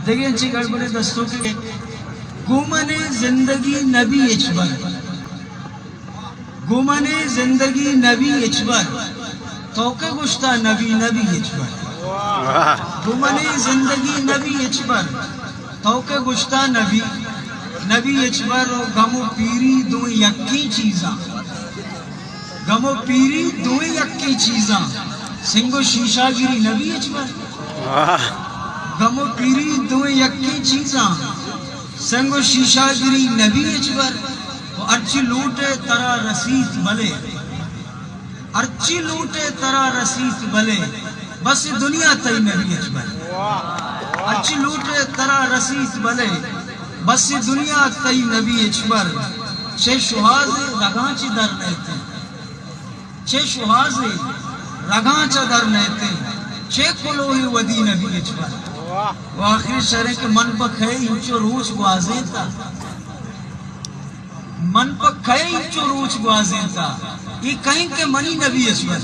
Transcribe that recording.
دیکھیں اچھی گڑبڑے دستوں کے گمن زندگی نبی اچبر گمن زندگی نبی اچبر توکے گشتہ نبی نبی اچبر گمن زندگی نبی اچبر توکے گشتہ نبی نبی اچبر غم و پیری دو یکی چیزاں غم و پیری دو یکی چیزاں سنگو شیشہ گری نبی اچبر غم و پیری دو یکی چیزاں سنگو شیشہ گری نبی اچبر ارچی لوٹے ترا رسیت بلے ارچی لوٹے ترا رسیت بلے بس دنیا تی نبی اچبر ارچی لوٹے ترا رسیت بلے بس دنیا تی نبی اچبر چھ شہاز رگاں چی در نیتے چھ شہاز رگاں چا در نیتے چھ کلوہی ودی نبی اچبر وہ آخری شہریں کہ من پا کھئے انچو روچ گوازیں تا من پا کھئے انچو روچ گوازیں تا یہ کہیں کہ منی نبی اچبر